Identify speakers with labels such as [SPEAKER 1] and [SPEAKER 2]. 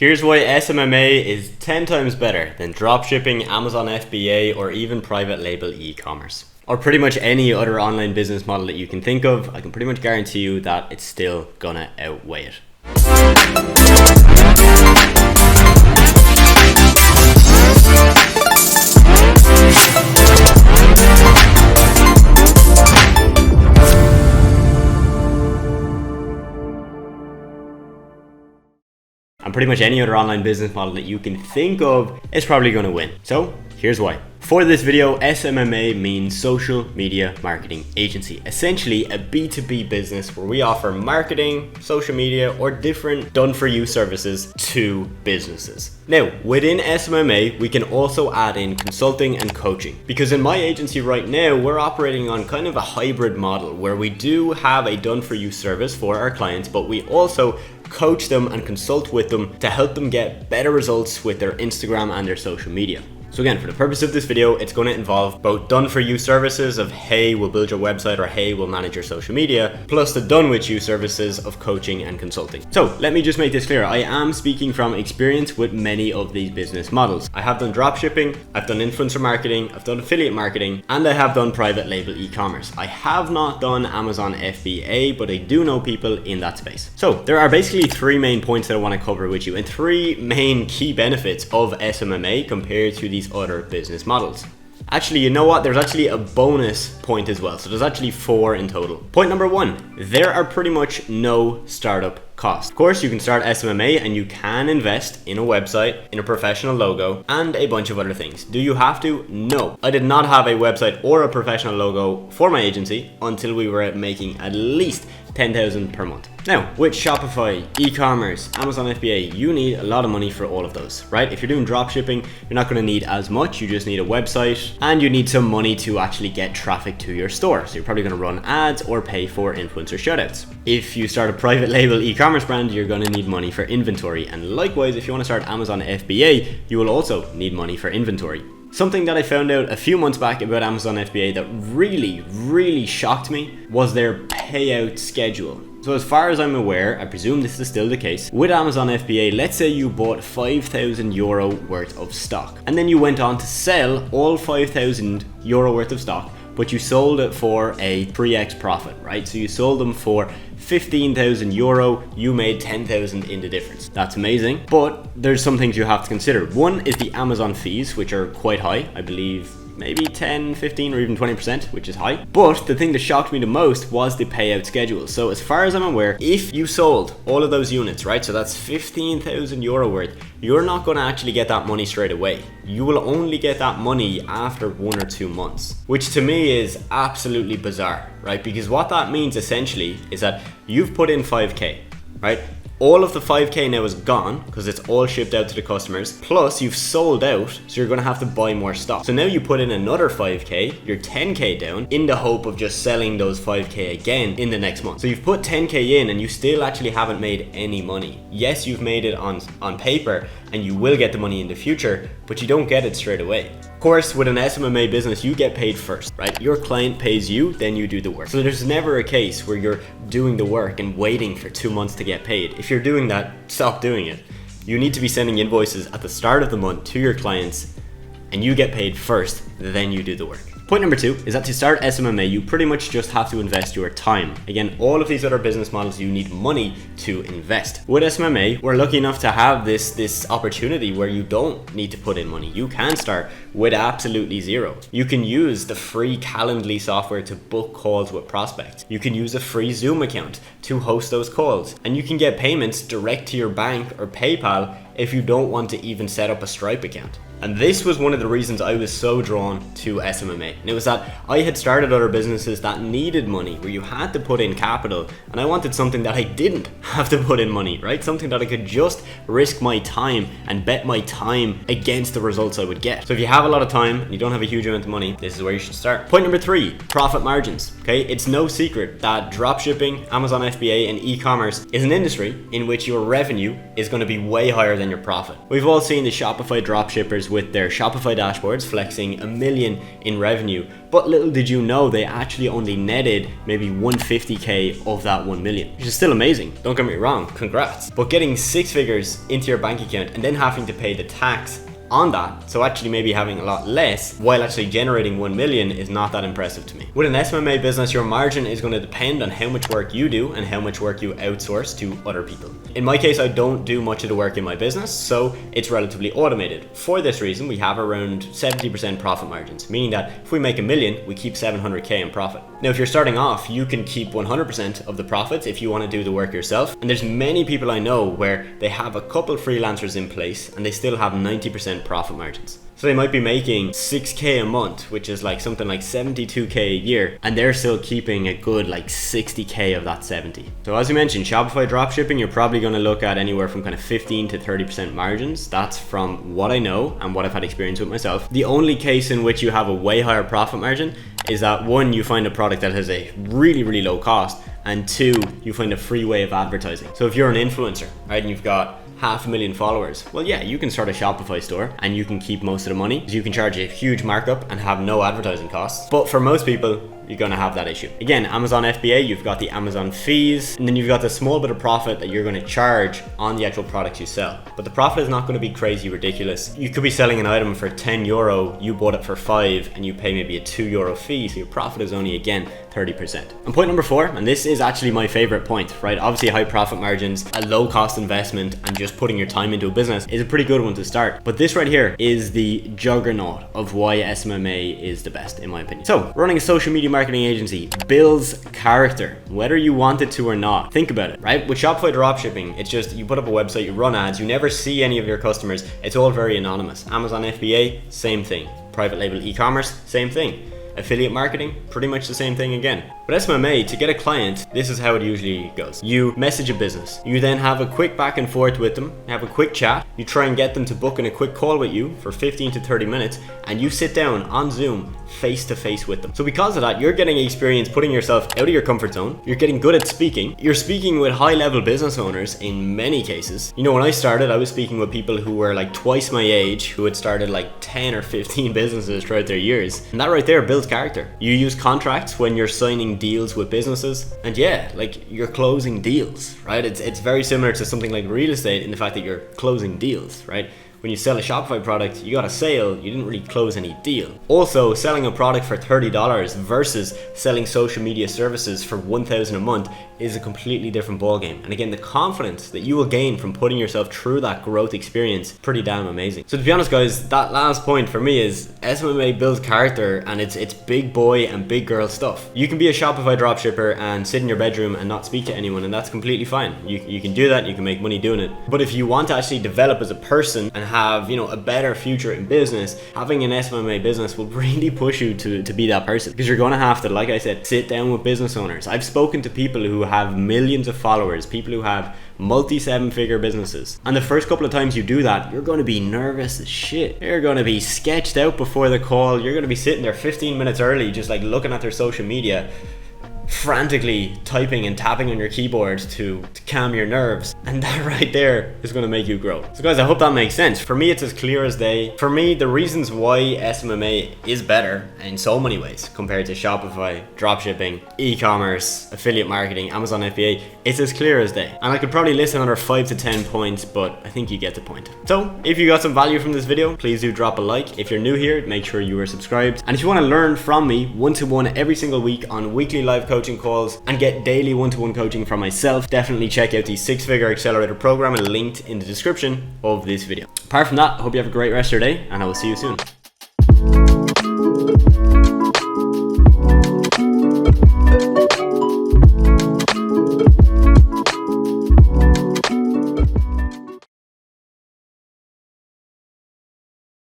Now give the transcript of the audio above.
[SPEAKER 1] Here's why SMMA is 10 times better than dropshipping, Amazon FBA, or even private label e-commerce. Or pretty much any other online business model that you can think of. I can pretty much guarantee you that it's still gonna outweigh it. And pretty much any other online business model that you can think of is probably going to win. So here's why. For this video, SMMA means Social Media Marketing Agency. Essentially a B2B business where we offer marketing, social media, or different done-for-you services to businesses. Now, within SMMA, we can also add in consulting and coaching. Because in my agency right now, we're operating on kind of a hybrid model where we do have a done-for-you service for our clients, but we also coach them and consult with them to help them get better results with their Instagram and their social media. So again, for the purpose of this video, it's going to involve both done-for-you services of, hey, we'll build your website, or hey, we'll manage your social media, plus the done-with-you services of coaching and consulting. So let me just make this clear. I am speaking from experience with many of these business models. I have done dropshipping, I've done influencer marketing, I've done affiliate marketing, and I have done private label e-commerce. I have not done Amazon FBA, but I do know people in that space. So there are basically three main points that I want to cover with you, and three main key benefits of SMMA compared to these other business models. Actually, you know what? There's actually a bonus point as well. So there's actually 4 in total. Point number 1, there are pretty much no startup costs. Of course, you can start SMMA and you can invest in a website, in a professional logo, and a bunch of other things. Do you have to? No. I did not have a website or a professional logo for my agency until we were making at least 10,000 per month. Now, with Shopify, e-commerce, Amazon FBA, you need a lot of money for all of those, right? If you're doing dropshipping, you're not going to need as much. You just need a website and you need some money to actually get traffic to your store. So you're probably going to run ads or pay for influencer shoutouts. If you start a private label e-commerce brand, you're going to need money for inventory. And likewise, if you want to start Amazon FBA, you will also need money for inventory. Something that I found out a few months back about Amazon FBA that really shocked me was their payout schedule. So as far as I'm aware, I presume this is still the case, with Amazon FBA, let's say you bought 5,000 euro worth of stock and then you went on to sell all 5,000 euro worth of stock, but you sold it for a 3x profit, right? So you sold them for 15,000 euro, you made 10,000 in the difference. That's amazing, but there's some things you have to consider. One is the Amazon fees, which are quite high. I believe maybe 10, 15, or even 20%, which is high. But the thing that shocked me the most was the payout schedule. So as far as I'm aware, if you sold all of those units, right, so that's 15,000 euro worth, you're not going to actually get that money straight away. You will only get that money after 1 or 2 months, which to me is absolutely bizarre, right? Because what that means essentially is that you've put in 5K, right? All of the 5K now is gone because it's all shipped out to the customers. Plus you've sold out, so you're going to have to buy more stock. So now you put in another 5K, you're 10K down in the hope of just selling those 5K again in the next month. So you've put 10K in and you still actually haven't made any money. Yes, you've made it on paper and you will get the money in the future, but you don't get it straight away. Of course, with an SMMA business, you get paid first, right? Your client pays you, then you do the work. So there's never a case where you're doing the work and waiting for 2 months to get paid. If you're doing that, stop doing it. You need to be sending invoices at the start of the month to your clients and you get paid first, then you do the work. Point number 2 is that to start SMMA, you pretty much just have to invest your time. Again, all of these other business models, you need money to invest. With SMMA, we're lucky enough to have this opportunity where you don't need to put in money. You can start with absolutely zero. You can use the free Calendly software to book calls with prospects. You can use a free Zoom account to host those calls. And you can get payments direct to your bank or PayPal if you don't want to even set up a Stripe account. And this was one of the reasons I was so drawn to SMMA. And it was that I had started other businesses that needed money, where you had to put in capital, and I wanted something that I didn't have to put in money, right? Something that I could just risk my time and bet my time against the results I would get. So if you have a lot of time and you don't have a huge amount of money, this is where you should start. Point number 3, profit margins. Okay, it's no secret that dropshipping, Amazon FBA, and e-commerce is an industry in which your revenue is going to be way higher than your profit. We've all seen the Shopify dropshippers with their Shopify dashboards flexing $1 million in revenue, but little did you know they actually only netted maybe 150k of that 1 million, which is still amazing, don't get me wrong, congrats. But getting 6 figures into your bank account and then having to pay the tax on that, so actually maybe having a lot less while actually generating 1 million is not that impressive to me. With an SMMA business, your margin is going to depend on how much work you do and how much work you outsource to other people. In my case, I don't do much of the work in my business, so it's relatively automated. For this reason, we have around 70% profit margins, meaning that if we make $1 million, we keep 700k in profit. Now, if you're starting off, you can keep 100% of the profits if you want to do the work yourself. And there's many people I know where they have a couple freelancers in place and they still have 90% profit margins. So they might be making 6k a month, which is like something like 72k a year, and they're still keeping a good like 60k of that 70. So as we mentioned, Shopify dropshipping, you're probably going to look at anywhere from kind of 15 to 30% margins. That's from what I know and what I've had experience with myself. The only case in which you have a way higher profit margin is that one, you find a product that has a really, really low cost, and two, you find a free way of advertising. So if you're an influencer, right, and you've got 500,000 followers, well, yeah, you can start a Shopify store and you can keep most of the money. You can charge a huge markup and have no advertising costs. But for most people, you're going to have that issue. Again, Amazon FBA, you've got the Amazon fees, and then you've got the small bit of profit that you're going to charge on the actual products you sell. But the profit is not going to be crazy ridiculous. You could be selling an item for €10, you bought it for 5, and you pay maybe a €2 fee, so your profit is only, again, 30%. And point number 4, and this is actually my favorite point, right? Obviously high profit margins, a low cost investment, and just putting your time into a business is a pretty good one to start. But this right here is the juggernaut of why SMMA is the best, in my opinion. So running a social media marketing agency builds character, whether you want it to or not. Think about it, right? With Shopify dropshipping, it's just you put up a website, you run ads, you never see any of your customers. It's all very anonymous. Amazon FBA, same thing. Private label e-commerce, same thing. Affiliate marketing, pretty much the same thing again. But SMMA, to get a client, this is how it usually goes. You message a business. You then have a quick back and forth with them, have a quick chat. You try and get them to book in a quick call with you for 15 to 30 minutes, and you sit down on Zoom face to face with them. So because of that, you're getting experience putting yourself out of your comfort zone. You're getting good at speaking. You're speaking with high level business owners in many cases. You know, when I started, I was speaking with people who were like twice my age, who had started like 10 or 15 businesses throughout their years. And that right there builds character. You use contracts when you're signing deals with businesses, and yeah, like you're closing deals, right? It's very similar to something like real estate in the fact that you're closing deals, right? When you sell a Shopify product, you got a sale, you didn't really close any deal. Also, selling a product for $30 versus selling social media services for $1,000 a month is a completely different ballgame. And again, the confidence that you will gain from putting yourself through that growth experience, pretty damn amazing. So to be honest, guys, that last point for me is SMMA builds character, and it's big boy and big girl stuff. You can be a Shopify dropshipper and sit in your bedroom and not speak to anyone, and that's completely fine. You can do that, you can make money doing it. But if you want to actually develop as a person and have, you know, a better future in business, having an SMMA business will really push you to be that person, because you're going to have to, like I said, sit down with business owners. I've spoken to people who have millions of followers, people who have multi 7-figure businesses, and the first couple of times you do that, you're going to be nervous as shit. You're going to be sketched out before the call. You're going to be sitting there 15 minutes early just like looking at their social media, frantically typing and tapping on your keyboard to calm your nerves, and that right there is going to make you grow. So guys, I hope that makes sense. For me, it's as clear as day. For me, the reasons why SMMA is better in so many ways compared to Shopify, dropshipping, e-commerce, affiliate marketing, Amazon FBA, it's as clear as day. And I could probably list another 5 to 10 points, but I think you get the point. So if you got some value from this video, please do drop a like. If you're new here, make sure you are subscribed. And if you want to learn from me one-to-one every single week on weekly live coaching calls and get daily one-to-one coaching from myself, definitely check out the 6-Figure Accelerator program linked in the description of this video. Apart from that, I hope you have a great rest of your day, and I will see you soon.